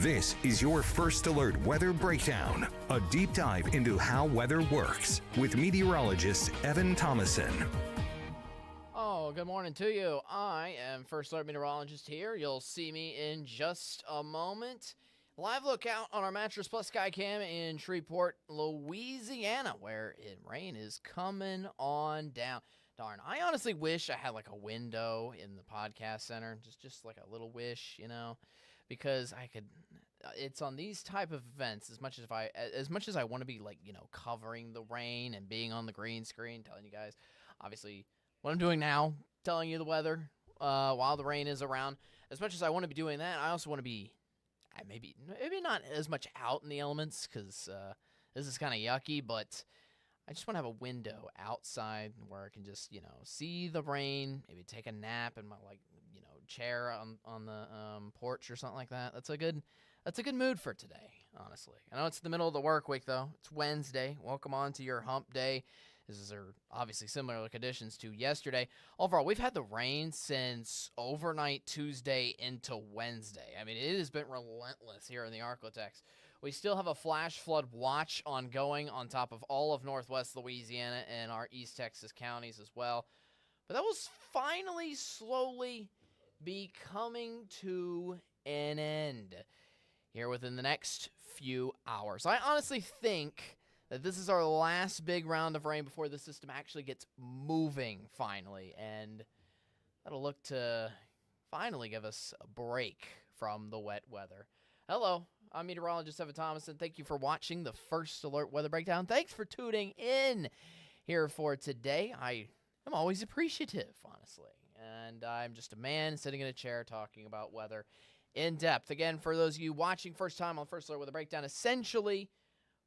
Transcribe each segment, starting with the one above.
This is your First Alert Weather Breakdown, a deep dive into how weather works with meteorologist Evan Thomason. Oh, good morning to you. I am First Alert Meteorologist here. You'll see me in just a moment. Live lookout on our Mattress Plus Skycam in Shreveport, Louisiana, where rain is coming on down. Darn, I honestly wish I had like a window in the podcast center, just like a little wish, because I could. It's on these type of events as much as I want to be like covering the rain and being on the green screen, telling you guys, obviously what I'm doing now, telling you the weather while the rain is around. As much as I want to be doing that, I also want to be maybe not as much out in the elements because this is kind of yucky, but I just want to have a window outside where I can just, see the rain, maybe take a nap in my chair on the porch or something like that. That's a good mood for today, honestly. I know it's the middle of the work week though. It's Wednesday. Welcome on to your hump day. These are obviously similar conditions to yesterday. Overall, we've had the rain since overnight Tuesday into Wednesday. I mean, it has been relentless here in the Arklatex. We still have a flash flood watch ongoing on top of all of northwest Louisiana and our East Texas counties as well. But that was finally slowly be coming to an end here within the next few hours. I honestly think that this is our last big round of rain before the system actually gets moving finally, and that'll look to finally give us a break from the wet weather. Hello, I'm meteorologist Evan Thomason. Thank you for watching the First Alert Weather Breakdown. Thanks for tuning in here for today. I am always appreciative, honestly, and I'm just a man sitting in a chair talking about weather in depth. Again, for those of you watching first time on First Alert Weather Breakdown, essentially,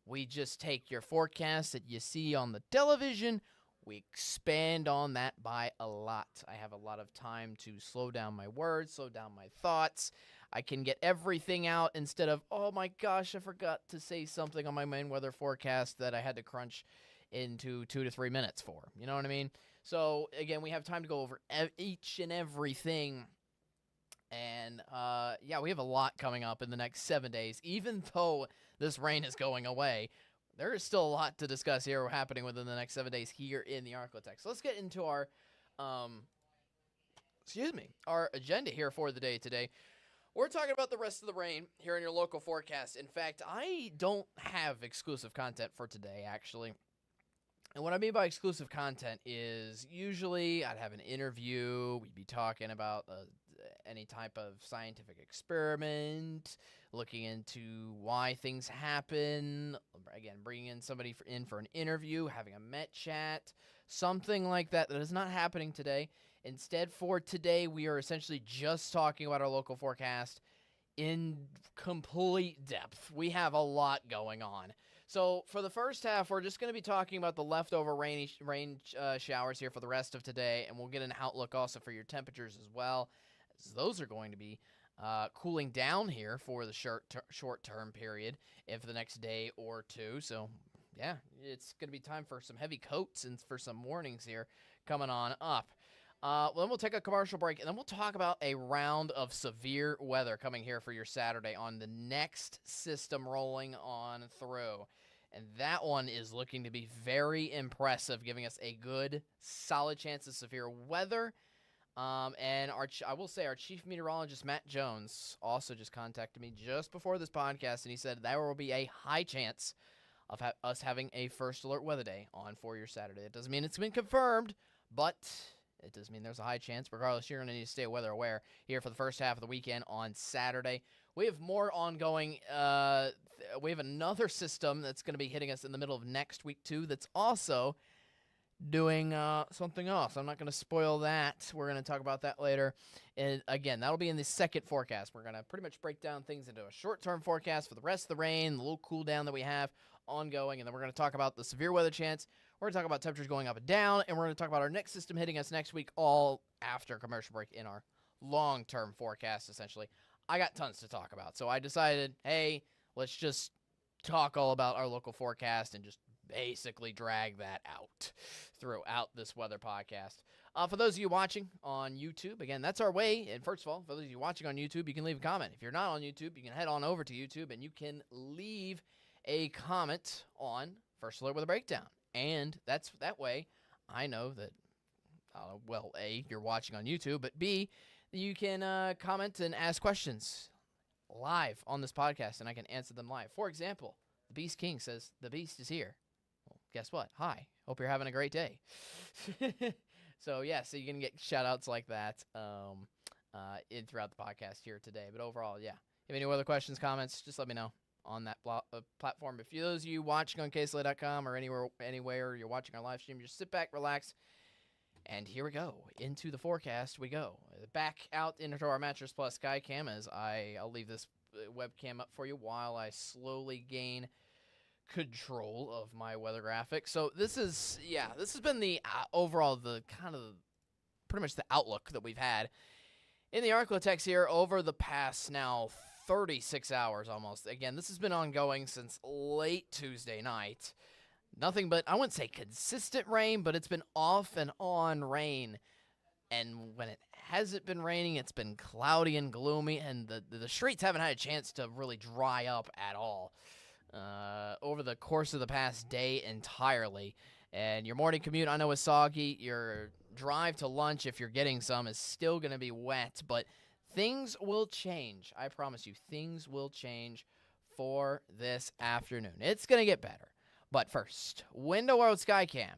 we just take your forecast that you see on the television, we expand on that by a lot. I have a lot of time to slow down my words, slow down my thoughts. I can get everything out instead of, oh my gosh, I forgot to say something on my main weather forecast that I had to crunch into 2 to 3 minutes for. You know what I mean? So, again, we have time to go over each and everything. And, we have a lot coming up in the next 7 days. Even though this rain is going away, there is still a lot to discuss here happening within the next 7 days here in the Arklatex. So let's get into our agenda here for the day today. We're talking about the rest of the rain here in your local forecast. In fact, I don't have exclusive content for today, actually. And what I mean by exclusive content is usually I'd have an interview. We'd be talking about any type of scientific experiment, looking into why things happen. Again, bringing in somebody in for an interview, having a Met chat, something like that. That is not happening today. Instead, for today, we are essentially just talking about our local forecast in complete depth. We have a lot going on. So for the first half, we're just going to be talking about the leftover rain showers here for the rest of today, and we'll get an outlook also for your temperatures as well, as those are going to be cooling down here for the short-term period for the next day or two. So, yeah, it's going to be time for some heavy coats and for some warnings here coming on up. Then we'll take a commercial break, and then we'll talk about a round of severe weather coming here for your Saturday on the next system rolling on through. And that one is looking to be very impressive, giving us a good, solid chance of severe weather. And I will say our chief meteorologist, Matt Jones, also just contacted me just before this podcast, and he said there will be a high chance of us having a First Alert Weather Day on for your Saturday. It doesn't mean it's been confirmed, but it does mean there's a high chance. Regardless, you're going to need to stay weather aware here for the first half of the weekend on Saturday. We have more ongoing. We have another system that's going to be hitting us in the middle of next week, too, that's also doing something else. I'm not going to spoil that. We're going to talk about that later. And, again, that'll be in the second forecast. We're going to pretty much break down things into a short-term forecast for the rest of the rain, the little cool down that we have ongoing, and then we're going to talk about the severe weather chance. We're going to talk about temperatures going up and down, and we're going to talk about our next system hitting us next week, all after commercial break in our long-term forecast, essentially. I got tons to talk about, so I decided, hey, let's just talk all about our local forecast and just basically drag that out throughout this weather podcast. For those of you watching on YouTube, again, that's our way. And first of all, for those of you watching on YouTube, you can leave a comment. If you're not on YouTube, you can head on over to YouTube and you can leave a comment on First Alert with a Breakdown. And that way I know that, well, A, you're watching on YouTube, but B, you can comment and ask questions live on this podcast, and I can answer them live. For example, the Beast King says, the Beast is here. Well, guess what? Hi. Hope you're having a great day. So you're going to get shout-outs like that in throughout the podcast here today. But overall, yeah. If you have any other questions, comments, just let me know on that platform. If those of you watching on KSLA.com or anywhere you're watching our live stream, just sit back, relax, and here we go. Into the forecast we go. Back out into our Mattress Plus Skycam as I'll leave this webcam up for you while I slowly gain control of my weather graphic. So this has been the overall, pretty much the outlook that we've had in the Arclotex here over the past now 36 hours almost. Again, this has been ongoing since late Tuesday night. Nothing but, I wouldn't say consistent rain, but it's been off and on rain. And when it hasn't been raining, it's been cloudy and gloomy, and the streets haven't had a chance to really dry up at all over the course of the past day entirely. And your morning commute, I know, is soggy. Your drive to lunch, if you're getting some, is still going to be wet, but things will change. I promise you, things will change for this afternoon. It's going to get better. But first, Window World Skycam.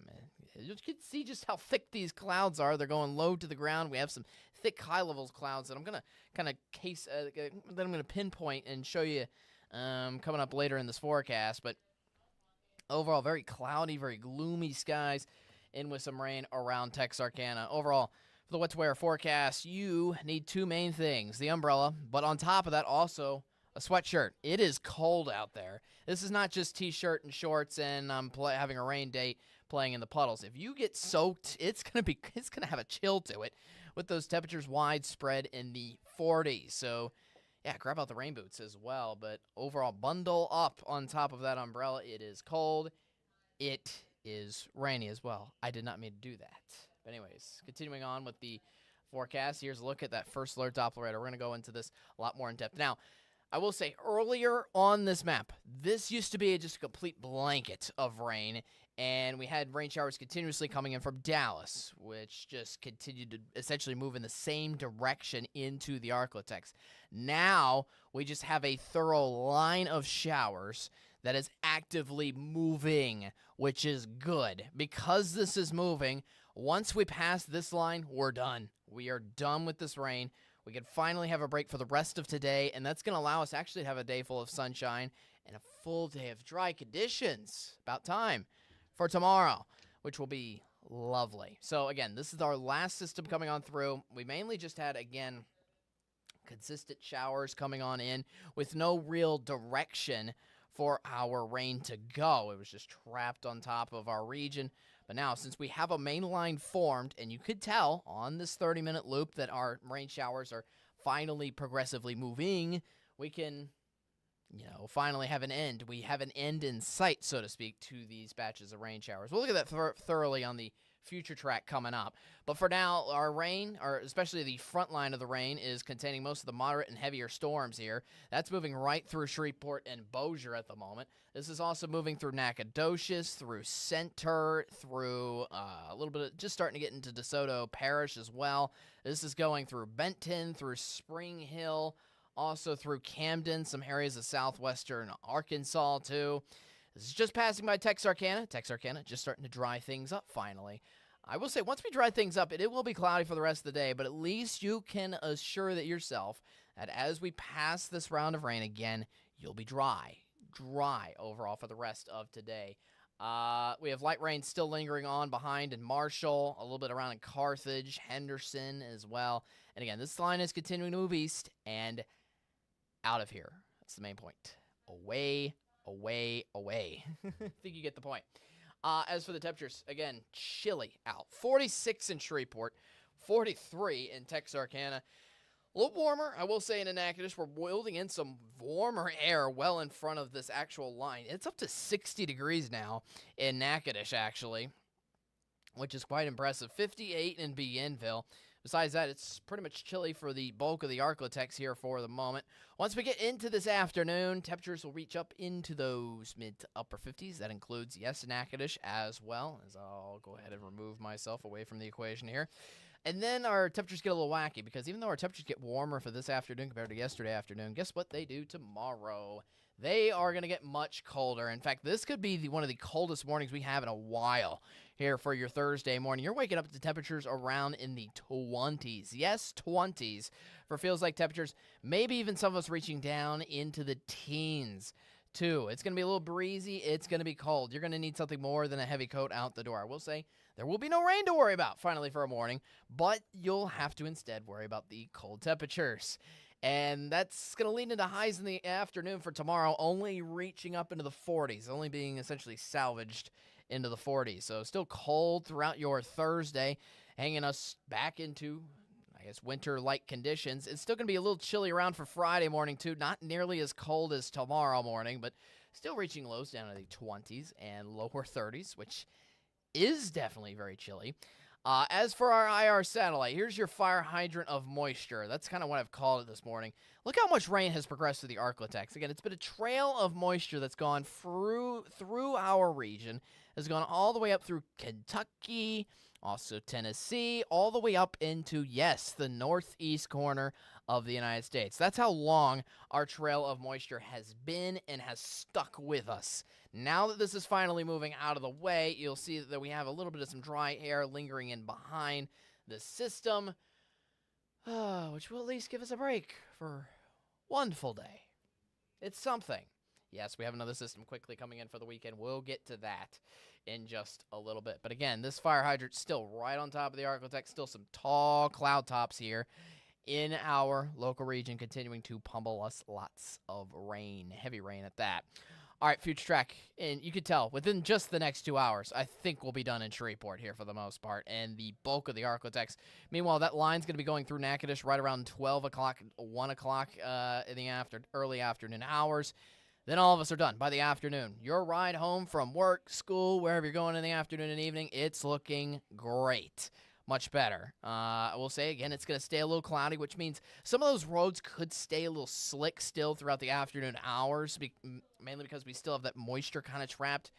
You can see just how thick these clouds are. They're going low to the ground. We have some thick high-levels clouds that I'm going to kind of that I'm going to pinpoint and show you coming up later in this forecast. But overall, very cloudy, very gloomy skies, in with some rain around Texarkana. Overall, for the wet-to-wear forecast, you need two main things: the umbrella, but on top of that, also a sweatshirt. It is cold out there. This is not just t-shirt and shorts and having a rain date playing in the puddles. If you get soaked, it's gonna have a chill to it with those temperatures widespread in the 40s. So yeah, grab out the rain boots as well. But overall, bundle up on top of that umbrella. It is cold. It is rainy as well. I did not mean to do that. But anyways, continuing on with the forecast, here's a look at that First Alert Doppler radar. We're going to go into this a lot more in depth. Now, I will say, earlier on this map, this used to be just a complete blanket of rain, and we had rain showers continuously coming in from Dallas, which just continued to essentially move in the same direction into the Arclotex. Now, we just have a thorough line of showers that is actively moving, which is good. Because this is moving, once we pass this line, we're done. We are done with this rain. We can finally have a break for the rest of today, and that's going to allow us actually to have a day full of sunshine and a full day of dry conditions. About time for tomorrow, which will be lovely. So, again, this is our last system coming on through. We mainly just had, again, consistent showers coming on in with no real direction for our rain to go. It was just trapped on top of our region. But now, since we have a main line formed, and you could tell on this 30-minute loop that our rain showers are finally progressively moving, we can, finally have an end. We have an end in sight, so to speak, to these batches of rain showers. We'll look at that thoroughly on the future track coming up. But for now, our rain, or especially the front line of the rain, is containing most of the moderate and heavier storms here. That's moving right through Shreveport and Bossier at the moment. This is also moving through Nacogdoches, through Center, through a little bit of, just starting to get into DeSoto Parish as well. This is going through Benton, through Spring Hill, also through Camden, some areas of southwestern Arkansas too. This is just passing by Texarkana. Texarkana just starting to dry things up finally. I will say, once we dry things up, it will be cloudy for the rest of the day, but at least you can assure that yourself that as we pass this round of rain again, you'll be dry overall for the rest of today. We have light rain still lingering on behind in Marshall, a little bit around in Carthage, Henderson as well. And again, this line is continuing to move east and out of here. That's the main point. Away. I think you get the point. As for the temperatures, again, chilly out. 46 in Shreveport, 43 in Texarkana. A little warmer, I will say, in Natchitoches. We're building in some warmer air well in front of this actual line. It's up to 60 degrees now in Natchitoches, actually, which is quite impressive. 58 in Bienville. Besides that, it's pretty much chilly for the bulk of the Arklatex here for the moment. Once we get into this afternoon, temperatures will reach up into those mid to upper 50s. That includes, yes, Natchitoches as well, as I'll go ahead and remove myself away from the equation here. And then our temperatures get a little wacky because even though our temperatures get warmer for this afternoon compared to yesterday afternoon, guess what they do tomorrow? They are going to get much colder. In fact, this could be one of the coldest mornings we have in a while here for your Thursday morning. You're waking up to temperatures around in the 20s. Yes, 20s for feels like temperatures. Maybe even some of us reaching down into the teens, too. It's going to be a little breezy. It's going to be cold. You're going to need something more than a heavy coat out the door. I will say there will be no rain to worry about, finally, for a morning, but you'll have to instead worry about the cold temperatures. And that's going to lead into highs in the afternoon for tomorrow, only reaching up into the 40s, only being essentially salvaged into the 40s. So still cold throughout your Thursday, hanging us back into, I guess, winter-like conditions. It's still going to be a little chilly around for Friday morning, too. Not nearly as cold as tomorrow morning, but still reaching lows down in the 20s and lower 30s, which is definitely very chilly. As for our IR satellite, here's your fire hydrant of moisture. That's kind of what I've called it this morning. Look how much rain has progressed through the Arklatex. Again, it's been a trail of moisture that's gone through our region, has gone all the way up through Kentucky, also Tennessee, all the way up into, yes, the northeast corner of the United States. That's how long our trail of moisture has been and has stuck with us. Now that this is finally moving out of the way, you'll see that we have a little bit of some dry air lingering in behind the system, which will at least give us a break for one full day. It's something. Yes, we have another system quickly coming in for the weekend. We'll get to that in just a little bit. But again, this fire hydrant's still right on top of the Arklatex. Still some tall cloud tops here in our local region, continuing to pummel us lots of rain, heavy rain at that. All right, future track, and you can tell within just the next 2 hours, I think we'll be done in Shreveport here for the most part, and the bulk of the Arklatex. Meanwhile, that line's going to be going through Natchitoches right around 12 o'clock, 1 o'clock in the early afternoon hours. Then all of us are done by the afternoon. Your ride home from work, school, wherever you're going in the afternoon and evening, it's looking great. Much better. I will say again, it's going to stay a little cloudy, which means some of those roads could stay a little slick still throughout the afternoon hours, mainly because we still have that moisture kind of trapped.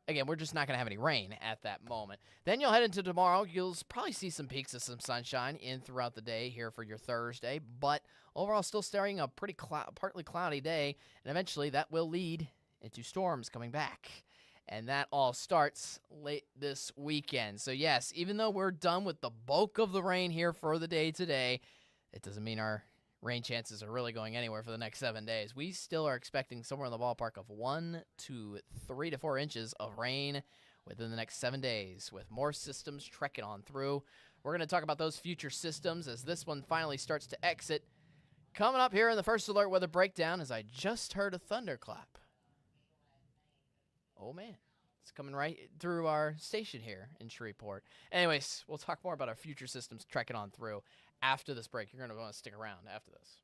Again, we're just not going to have any rain at that moment. Then you'll head into tomorrow. You'll probably see some peaks of some sunshine in throughout the day here for your Thursday, but overall still staring a pretty partly cloudy day, and eventually that will lead into storms coming back. And that all starts late this weekend. So yes, even though we're done with the bulk of the rain here for the day today, it doesn't mean our rain chances are really going anywhere for the next 7 days. We still are expecting somewhere in the ballpark of 1 to 3 to 4 inches of rain within the next 7 days, with more systems trekking on through. We're going to talk about those future systems as this one finally starts to exit. Coming up here in the first alert weather breakdown, as I just heard a thunderclap. Oh, man. It's coming right through our station here in Shreveport. Anyways, we'll talk more about our future systems trekking on through after this break. You're going to want to stick around after this.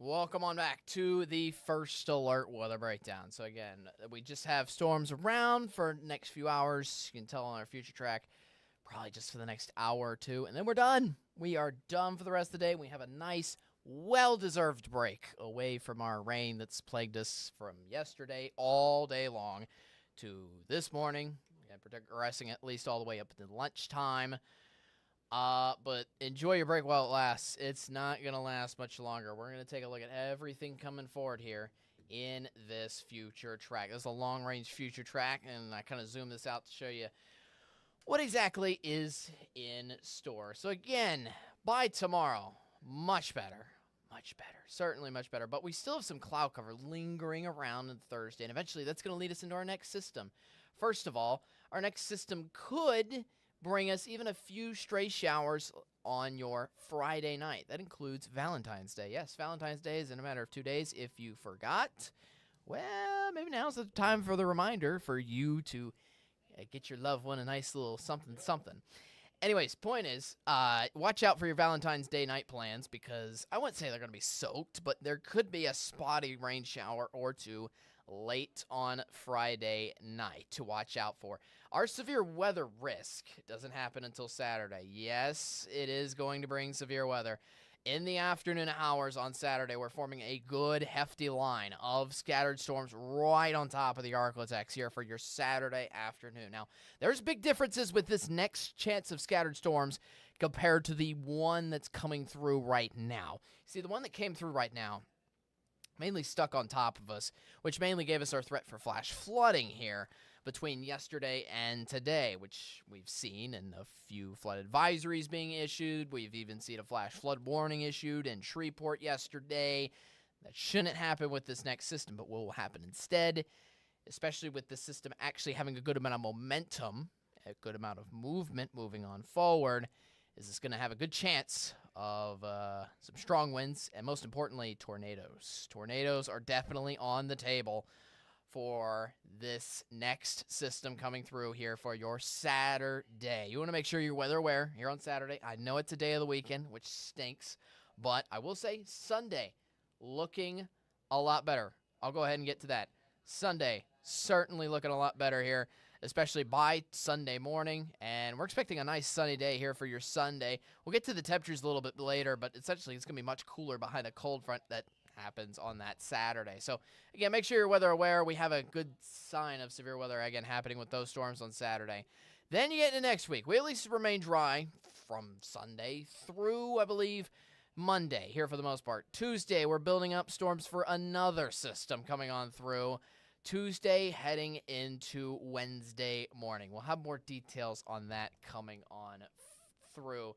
Welcome on back to the First Alert Weather Breakdown. So again, we just have storms around for the next few hours. You can tell on our future track, probably just for the next hour or two, and then we're done. We are done for the rest of the day. We have a nice, well-deserved break away from our rain that's plagued us from yesterday all day long to this morning, and progressing at least all the way up to lunchtime. But enjoy your break while it lasts. It's not going to last much longer. We're going to take a look at everything coming forward here in this future track. This is a long-range future track, and I kind of zoom this out to show you what exactly is in store. So again, by tomorrow, much better. Much better. Certainly much better. But we still have some cloud cover lingering around on Thursday, and eventually that's going to lead us into our next system. First of all, our next system could bring us even a few stray showers on your Friday night. That includes Valentine's Day. Yes, Valentine's Day is in a matter of 2 days. If you forgot, well, maybe now's the time for the reminder for you to get your loved one a nice little something. Anyways, point is, watch out for your Valentine's Day night plans, because I wouldn't say they're going to be soaked, but there could be a spotty rain shower or two late on Friday night to watch out for. Our severe weather risk doesn't happen until Saturday. Yes, it is going to bring severe weather. In the afternoon hours on Saturday, we're forming a good, hefty line of scattered storms right on top of the Arklatex here for your Saturday afternoon. Now, there's big differences with this next chance of scattered storms compared to the one that's coming through right now. See, the one that came through right now mainly stuck on top of us, which mainly gave us our threat for flash flooding here between yesterday and today, which we've seen, and a few flood advisories being issued. We've even seen a flash flood warning issued in Shreveport yesterday. That shouldn't happen with this next system, but what will happen instead, especially with this system actually having a good amount of momentum, a good amount of movement moving on forward, is it's going to have a good chance of some strong winds, and most importantly, tornadoes. Tornadoes are definitely on the table for this next system coming through here for your Saturday. You want to make sure you're weather aware here on Saturday. I know it's a day of the weekend, which stinks, but I will say Sunday looking a lot better. I'll go ahead and get to that. Sunday certainly looking a lot better here, especially by Sunday morning, and we're expecting a nice sunny day here for your Sunday. We'll get to the temperatures a little bit later, but essentially it's going to be much cooler behind a cold front that happens on that Saturday. So again, make sure you're weather aware. We have a good sign of severe weather again happening with those storms on Saturday. Then you get into next week. We at least remain dry from Sunday through, I believe, Monday here for the most part. Tuesday, we're building up storms for another system coming on through. Tuesday heading into Wednesday morning. We'll have more details on that coming on through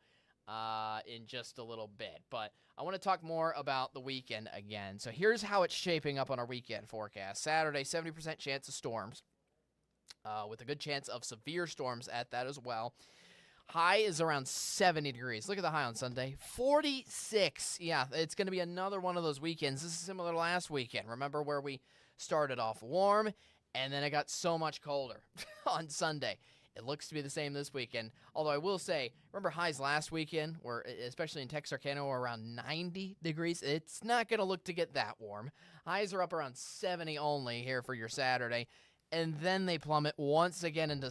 in just a little bit. But I want to talk more about the weekend again. So here's how it's shaping up on our weekend forecast. Saturday, 70% chance of storms, with a good chance of severe storms at that as well. High is around 70 degrees. Look at the high on Sunday. 46. Yeah, it's going to be another one of those weekends. This is similar to last weekend. Remember where we started off warm, and then it got so much colder on Sunday. It looks to be the same this weekend. Although I will say, remember highs last weekend, where especially in Texarkana, were around 90 degrees? It's not going to look to get that warm. Highs are up around 70 only here for your Saturday, and then they plummet once again into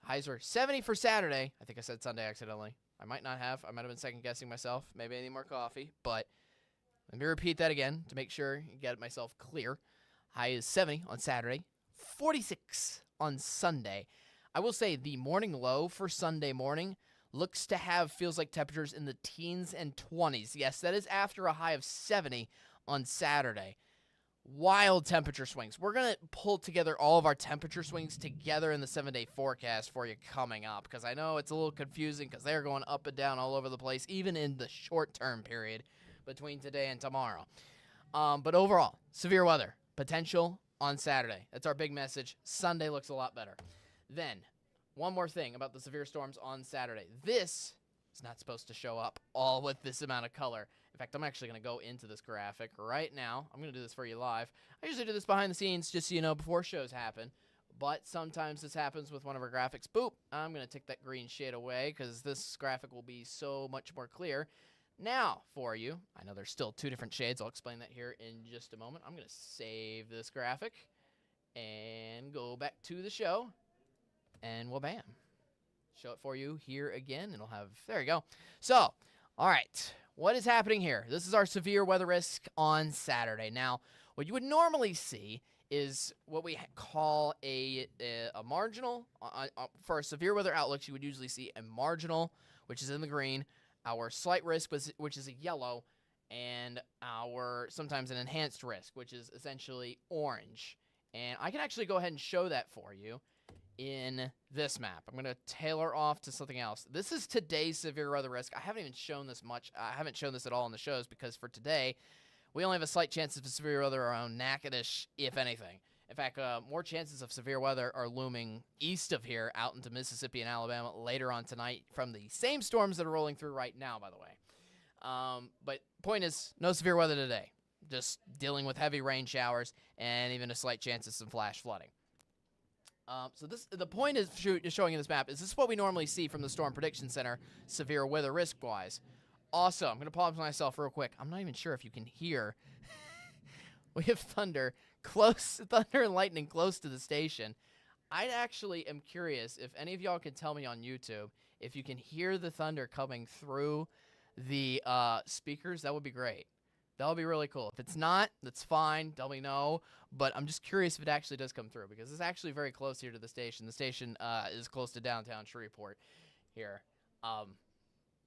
highs are 70 for Saturday. I think I said Sunday accidentally. I might not have. I might have been second-guessing myself. Maybe I need more coffee. But let me repeat that again to make sure you get myself clear. High is 70 on Saturday, 46 on Sunday. I will say the morning low for Sunday morning looks to feels like temperatures in the teens and 20s. Yes, that is after a high of 70 on Saturday. Wild temperature swings. We're going to pull together all of our temperature swings together in the 7-day forecast for you coming up, because I know it's a little confusing because they're going up and down all over the place, even in the short-term period between today and tomorrow. But overall, severe weather potential on Saturday. That's our big message. Sunday looks a lot better. Then, one more thing about the severe storms on Saturday. This is not supposed to show up all with this amount of color. In fact, I'm actually going to go into this graphic right now. I'm going to do this for you live. I usually do this behind the scenes just so you know before shows happen. But sometimes this happens with one of our graphics. Boop! I'm going to take that green shade away because this graphic will be so much more clear. Now, for you, I know there's still 2 different shades. I'll explain that here in just a moment. I'm going to save this graphic and go back to the show, and well, bam. Show it for you here again. It'll have, there you go. So, all right, what is happening here? This is our severe weather risk on Saturday. Now, what you would normally see is what we call a marginal. For our severe weather outlooks, you would usually see a marginal, which is in the green, our slight risk, which is a yellow, and our sometimes an enhanced risk, which is essentially orange. And I can actually go ahead and show that for you in this map. I'm going to tailor off to something else. This is today's severe weather risk. I haven't even shown this much. I haven't shown this at all in the shows because for today, we only have a slight chance of severe weather around Natchitoches, if anything. In fact, more chances of severe weather are looming east of here out into Mississippi and Alabama later on tonight from the same storms that are rolling through right now, by the way. But point is, no severe weather today. Just dealing with heavy rain showers and even a slight chance of some flash flooding. So the point is showing in this map is this is what we normally see from the Storm Prediction Center, severe weather risk-wise. Also, I'm going to pause myself real quick. I'm not even sure if you can hear. We have thunder and lightning close to the station. I actually am curious if any of y'all can tell me on YouTube if you can hear the thunder coming through the speakers. That would be great. That would be really cool. If it's not, that's fine. Tell me no. But I'm just curious if it actually does come through because it's actually very close here to the station. The station is close to downtown Shreveport here.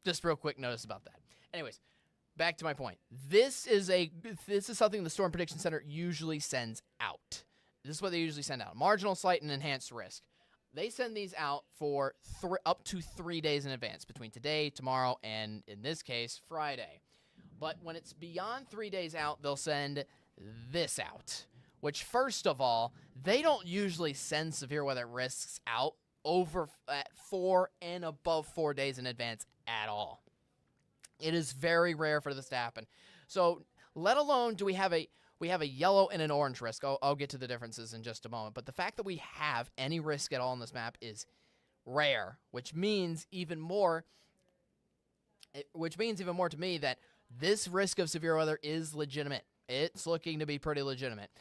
Just real quick notice about that. Anyways, back to my point. This is something the Storm Prediction Center usually sends out. This is what they usually send out. Marginal, slight, and enhanced risk. They send these out for up to 3 days in advance, between today, tomorrow, and in this case, Friday. But when it's beyond 3 days out, they'll send this out, which, first of all, they don't usually send severe weather risks out over at 4 and above 4 days in advance at all. It is very rare for this to happen. So, let alone do we have a yellow and an orange risk. I'll get to the differences in just a moment. But the fact that we have any risk at all on this map is rare, which means even more to me that this risk of severe weather is legitimate. It's looking to be pretty legitimate.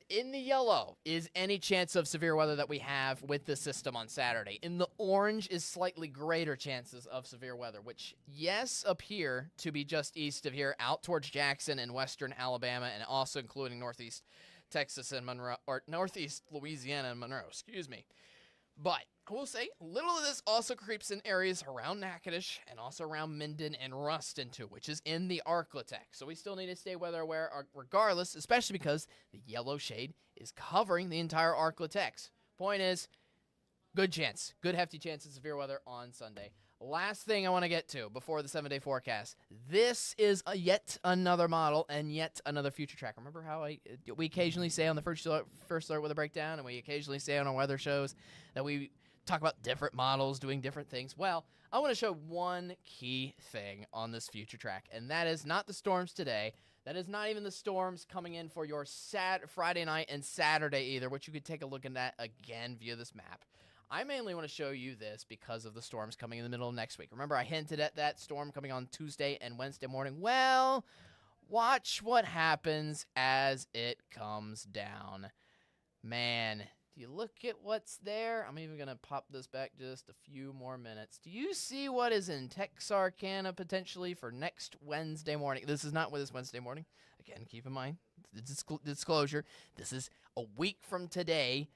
In the yellow is any chance of severe weather that we have with the system on Saturday. In the orange is slightly greater chances of severe weather, which, yes, appear to be just east of here, out towards Jackson and western Alabama, and also including northeast Texas and Monroe, or northeast Louisiana and Monroe, excuse me. But I will say, little of this also creeps in areas around Natchitoches and also around Minden and Ruston, too, which is in the Arklatex. So we still need to stay weather aware regardless, especially because the yellow shade is covering the entire Arklatex. Point is, good hefty chance of severe weather on Sunday. Last thing I want to get to before the 7-day forecast. This is yet another model and yet another future track. Remember how we occasionally say on the first alert with a breakdown, and we occasionally say on our weather shows that we talk about different models doing different things? Well, I want to show one key thing on this future track, and that is not the storms today. That is not even the storms coming in for your Friday night and Saturday either, which you could take a look at that again via this map. I mainly want to show you this because of the storms coming in the middle of next week. Remember, I hinted at that storm coming on Tuesday and Wednesday morning. Well, watch what happens as it comes down. Man, do you look at what's there? I'm even going to pop this back just a few more minutes. Do you see what is in Texarkana potentially for next Wednesday morning? This is not this Wednesday morning. Again, keep in mind, disclosure, this is a week from today.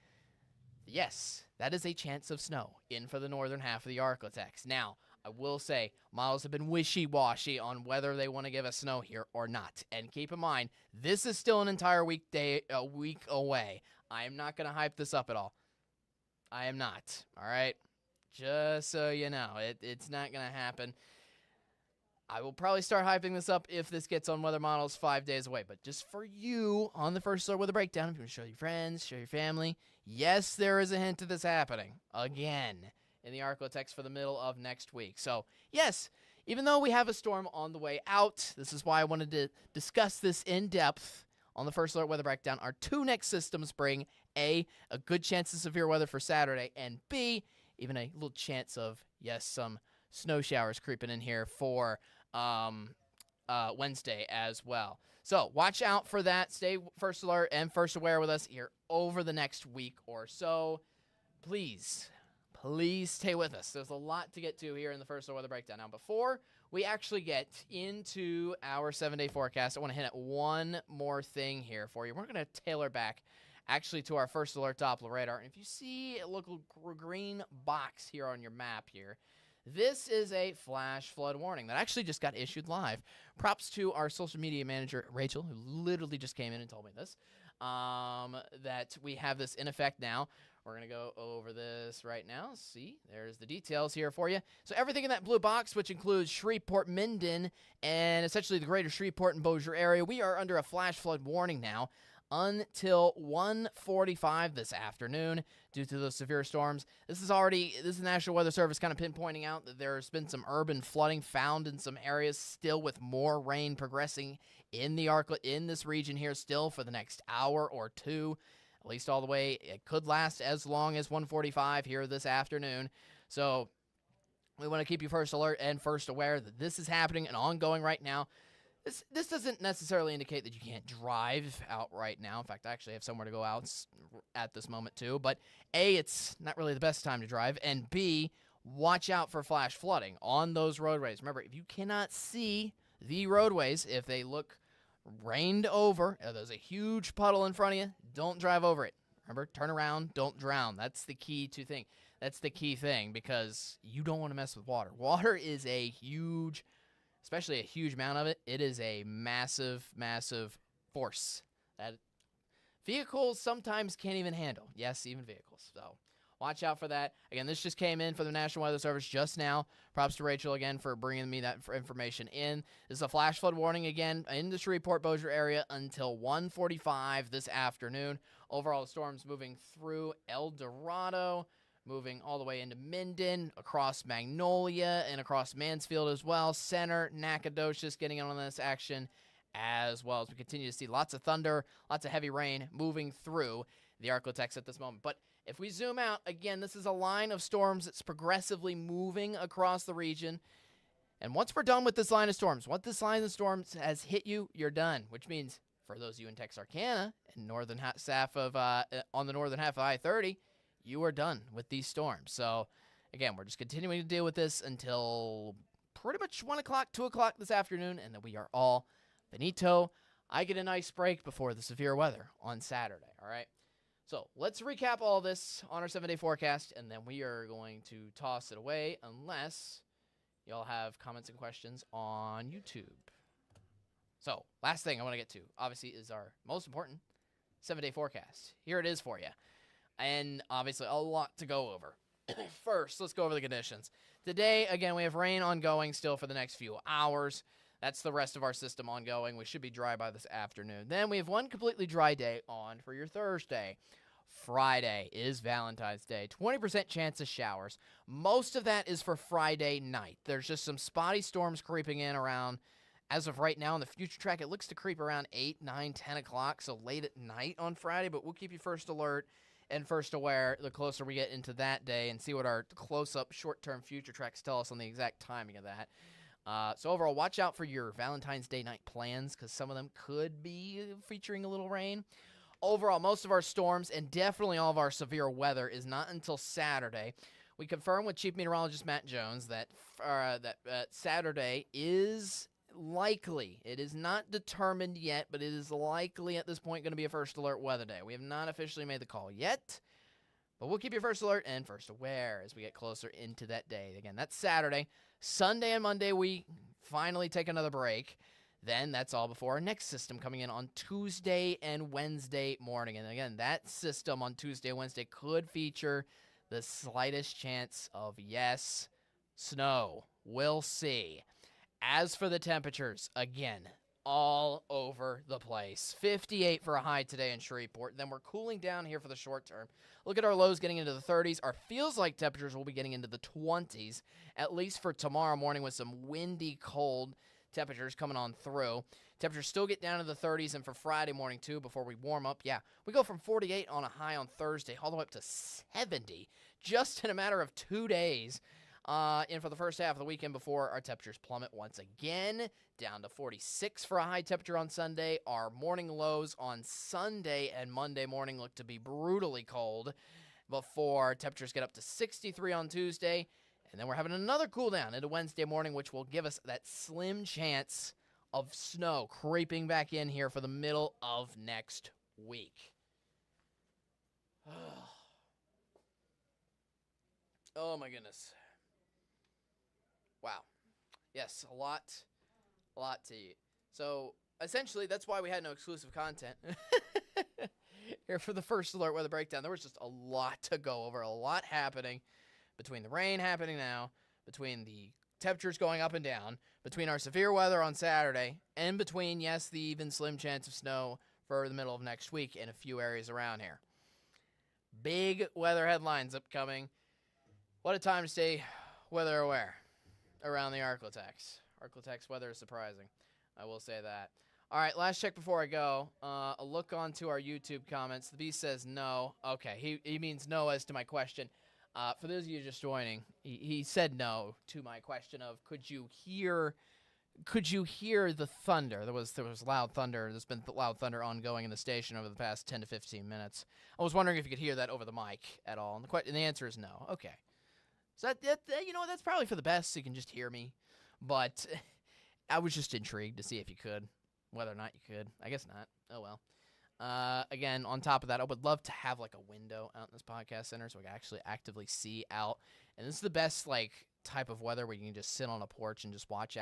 Yes, that is a chance of snow in for the northern half of the Arklatex. Now, I will say, models have been wishy-washy on whether they want to give us snow here or not. And keep in mind, this is still an entire week away. I am not going to hype this up at all. I am not, all right? Just so you know, it's not going to happen. I will probably start hyping this up if this gets on weather models 5 days away. But just for you, on the first alert with a breakdown, if you want to show your friends, show your family, yes, there is a hint of this happening again in the Arklatex for the middle of next week. So, yes, even though we have a storm on the way out, this is why I wanted to discuss this in depth on the first alert weather breakdown. Our two next systems bring A, a good chance of severe weather for Saturday, and B, even a little chance of, yes, some snow showers creeping in here for Wednesday as well. So watch out for that. Stay first alert and first aware with us here over the next week or so. Please stay with us. There's a lot to get to here in the first weather breakdown. Now, before we actually get into our 7-day forecast, I want to hit at one more thing here for you. We're going to tailor back actually to our first alert Doppler radar. And if you see a little green box here on your map here, this is a flash flood warning that actually just got issued live. Props to our social media manager, Rachel, who literally just came in and told me this, that we have this in effect now. We're going to go over this right now. See, there's the details here for you. So everything in that blue box, which includes Shreveport, Minden, and essentially the greater Shreveport and Bossier area, we are under a flash flood warning now until 1:45 this afternoon due to those severe storms. This is the National Weather Service kind of pinpointing out that there's been some urban flooding found in some areas, still with more rain progressing in this region here still for the next hour or two, at least all the way. It could last as long as 1:45 here this afternoon. So we want to keep you first alert and first aware that this is happening and ongoing right now. This doesn't necessarily indicate that you can't drive out right now. In fact, I actually have somewhere to go out at this moment too. But A, it's not really the best time to drive. And B, watch out for flash flooding on those roadways. Remember, if you cannot see the roadways, if they look rained over, or there's a huge puddle in front of you, don't drive over it. Remember, turn around, don't drown. That's the key thing. That's the key thing, because you don't want to mess with water. Water is especially a huge amount of it. It is a massive, massive force that vehicles sometimes can't even handle. Yes, even vehicles. So watch out for that. Again, this just came in for the National Weather Service just now. Props to Rachel again for bringing me that information in. This is a flash flood warning again in the Shreveport Bossier area until 1:45 this afternoon. Overall, the storm's moving through El Dorado, moving all the way into Minden, across Magnolia, and across Mansfield as well. Center, Nacogdoches getting in on this action as well as we continue to see lots of thunder, lots of heavy rain moving through the Arklatex at this moment. But if we zoom out, again, this is a line of storms that's progressively moving across the region. And once we're done with this line of storms, once this line of storms has hit you, you're done, which means for those of you in Texarkana and on the northern half of I-30, you are done with these storms. So, again, we're just continuing to deal with this until pretty much 1 o'clock, 2 o'clock this afternoon, and then we are all finito. I get a nice break before the severe weather on Saturday, all right? So, let's recap all this on our 7-day forecast, and then we are going to toss it away unless y'all have comments and questions on YouTube. So, last thing I want to get to, obviously, is our most important 7-day forecast. Here it is for you. And obviously a lot to go over. First, let's go over the conditions. Today, again, we have rain ongoing still for the next few hours. That's the rest of our system ongoing. We should be dry by this afternoon. Then we have one completely dry day on for your Thursday. Friday is Valentine's Day. 20% chance of showers. Most of that is for Friday night. There's just some spotty storms creeping in around. As of right now in the future track, it looks to creep around 8, 9, 10 o'clock, so late at night on Friday. But we'll keep you first alert and first aware the closer we get into that day and see what our close-up short-term future tracks tell us on the exact timing of that. So overall, watch out for your Valentine's Day night plans because some of them could be featuring a little rain. Overall, most of our storms and definitely all of our severe weather is not until Saturday. We confirmed with Chief Meteorologist Matt Jones that Saturday is likely. It is not determined yet, but it is likely at this point going to be a first alert weather day. We have not officially made the call yet, but we'll keep you first alert and first aware as we get closer into that day. Again, that's Saturday. Sunday and Monday, we finally take another break. Then that's all before our next system coming in on Tuesday and Wednesday morning. And again, that system on Tuesday and Wednesday could feature the slightest chance of, yes, snow. We'll see. As for the temperatures, again, all over the place. 58 for a high today in Shreveport. Then we're cooling down here for the short term. Look at our lows getting into the 30s. Our feels-like temperatures will be getting into the 20s, at least for tomorrow morning with some windy, cold temperatures coming on through. Temperatures still get down to the 30s, and for Friday morning, too, before we warm up, yeah, we go from 48 on a high on Thursday all the way up to 70 just in a matter of 2 days. And for the first half of the weekend before, our temperatures plummet once again, down to 46 for a high temperature on Sunday. Our morning lows on Sunday and Monday morning look to be brutally cold before temperatures get up to 63 on Tuesday. And then we're having another cool down into Wednesday morning, which will give us that slim chance of snow creeping back in here for the middle of next week. Oh my goodness. Wow. Yes, a lot to eat. So essentially, that's why we had no exclusive content here for the first alert weather breakdown. There was just a lot to go over, a lot happening between the rain happening now, between the temperatures going up and down, between our severe weather on Saturday, and between, yes, the even slim chance of snow for the middle of next week in a few areas around here. Big weather headlines upcoming. What a time to stay weather aware around the Arklatex. Arklatex weather is surprising. I will say that. All right, last check before I go. A look onto our YouTube comments. The Beast says no. Okay, he means no as to my question. For those of you just joining, he said no to my question of could you hear the thunder? There was loud thunder. There's been loud thunder ongoing in the station over the past 10 to 15 minutes. I was wondering if you could hear that over the mic at all, and the answer is no. Okay. So that that's probably for the best, so you can just hear me. But I was just intrigued to see if you could, whether or not you could. I guess not. Oh well. Again, on top of that, I would love to have like a window out in this podcast center so I can actually actively see out. And this is the best type of weather where you can just sit on a porch and just watch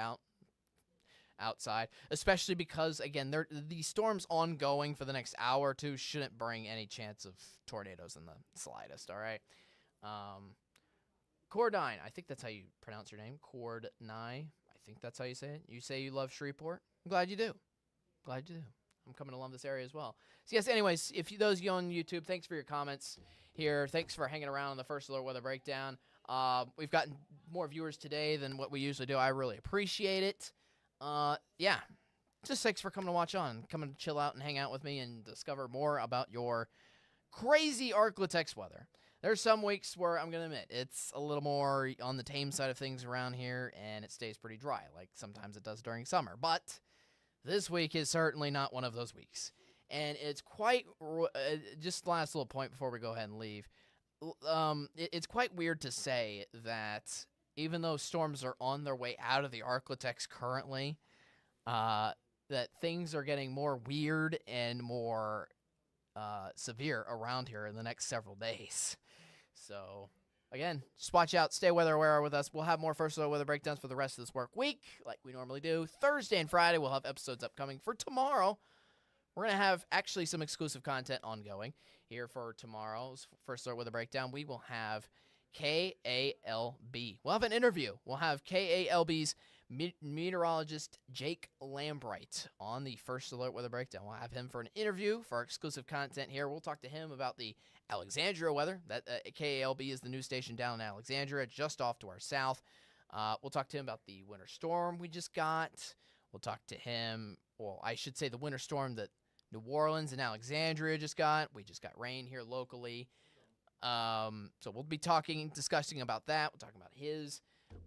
outside, especially because again, the storms ongoing for the next hour or two shouldn't bring any chance of tornadoes in the slightest. All right. Cordine, I think that's how you pronounce your name. Cordnai, I think that's how you say it. You say you love Shreveport. I'm glad you do. I'm coming to love this area as well. So yes, anyways, those of you on YouTube, thanks for your comments here. Thanks for hanging around on the first alert weather breakdown. We've gotten more viewers today than what we usually do. I really appreciate it. Yeah, just thanks for coming to watch on, coming to chill out and hang out with me and discover more about your crazy Arklatex weather. There's some weeks where I'm going to admit it's a little more on the tame side of things around here, and it stays pretty dry, like sometimes it does during summer. But this week is certainly not one of those weeks. And it's quite, just last little point before we go ahead and leave, it's quite weird to say that even though storms are on their way out of the Arklatex currently, that things are getting more weird and more severe around here in the next several days. So, again, just watch out. Stay weather aware with us. We'll have more first alert weather breakdowns for the rest of this work week, like we normally do. Thursday and Friday, we'll have episodes upcoming. For tomorrow, we're going to have actually some exclusive content ongoing here for tomorrow's first alert weather breakdown. We will have KALB. We'll have an interview. We'll have KALB's meteorologist Jake Lambright on the first alert weather breakdown. We'll have him for an interview for our exclusive content here. We'll talk to him about the Alexandria weather. That KALB is the news station down in Alexandria, just off to our south. We'll talk to him about the winter storm we just got. We'll talk to him, well, I should say the winter storm that New Orleans and Alexandria just got. We just got rain here locally. So we'll be discussing about that. We'll talk about his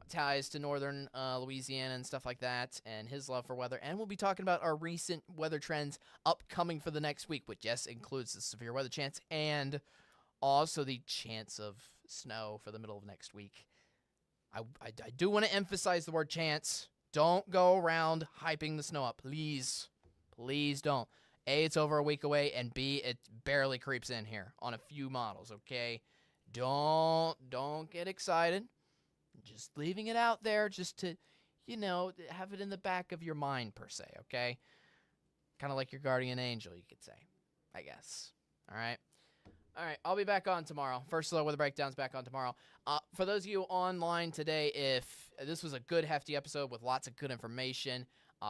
ties to northern Louisiana and stuff like that, and his love for weather. And we'll be talking about our recent weather trends upcoming for the next week, which, yes, includes the severe weather chance and also the chance of snow for the middle of next week. I do want to emphasize the word chance. Don't go around hyping the snow up. Please. Please don't. A, it's over a week away, and B, it barely creeps in here on a few models, okay? Don't get excited. Just leaving it out there just to, have it in the back of your mind, per se, okay? Kind of like your guardian angel, you could say, I guess. All right? All right, I'll be back on tomorrow. First alert weather breakdowns back on tomorrow. For those of you online today, if this was a good, hefty episode with lots of good information,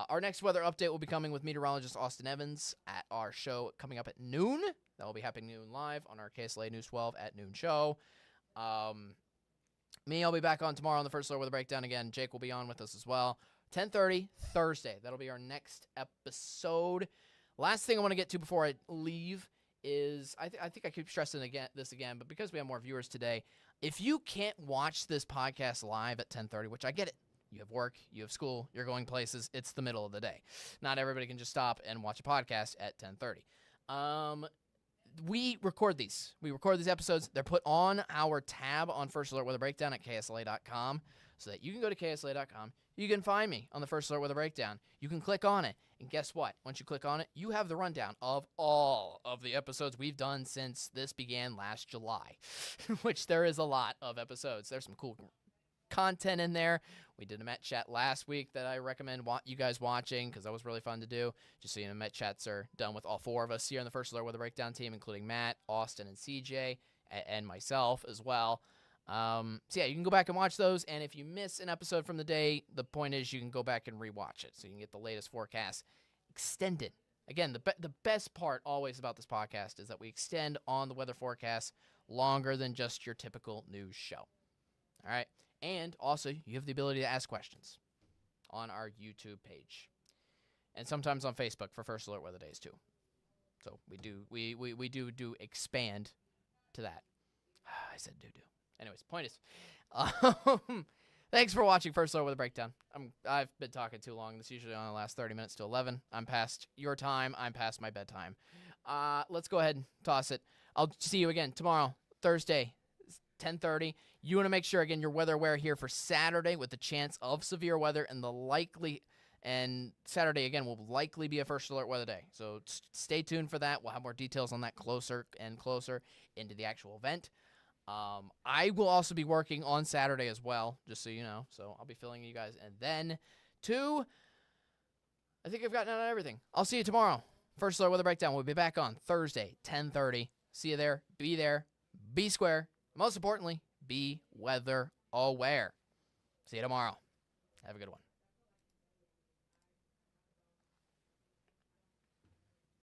our next weather update will be coming with meteorologist Austin Evans at our show coming up at noon. That will be happening noon live on our KSLA News 12 at noon show. I'll be back on tomorrow on the first alert weather breakdown again. Jake will be on with us as well. 10:30 Thursday. That'll be our next episode. Last thing I want to get to before I leave is I think I keep stressing this again, but because we have more viewers today, If you can't watch this podcast live at 10:30, which I get it. You have work, you have school, you're going places. It's the middle of the day. Not everybody can just stop and watch a podcast at 10:30. We record these. We record these episodes. They're put on our tab on First Alert Weather Breakdown at KSLA.com so that you can go to KSLA.com. You can find me on the First Alert Weather Breakdown. You can click on it. And guess what? Once you click on it, you have the rundown of all of the episodes we've done since this began last July, which there is a lot of episodes. There's some cool content in there. We did a Met Chat last week that I recommend you guys watching because that was really fun to do. Just so you know, Met Chats are done with all four of us here in the First Alert Weather Breakdown team, including Matt, Austin, and CJ, and myself as well. So yeah, you can go back and watch those, and if you miss an episode from the day, the point is you can go back and rewatch it so you can get the latest forecast extended. Again, the best part always about this podcast is that we extend on the weather forecast longer than just your typical news show. All right, and also you have the ability to ask questions on our YouTube page, and sometimes on Facebook for First Alert Weather Days too. So we do expand to that. I said do. Anyways, point is, thanks for watching First Alert Weather Breakdown. I've been talking too long. This usually only lasts 30 minutes to 11. I'm past your time. I'm past my bedtime. Let's go ahead and toss it. I'll see you again tomorrow, Thursday, 10:30. You want to make sure, again, you're weather aware here for Saturday with the chance of severe weather and Saturday, again, will likely be a First Alert Weather Day. So stay tuned for that. We'll have more details on that closer and closer into the actual event. I will also be working on Saturday as well, just so you know. So I'll be filling you guys. And then, I think I've gotten out of everything. I'll see you tomorrow. First Alert Weather Breakdown. We'll be back on Thursday, 10:30. See you there. Be square. Most importantly, be weather aware. See you tomorrow. Have a good one.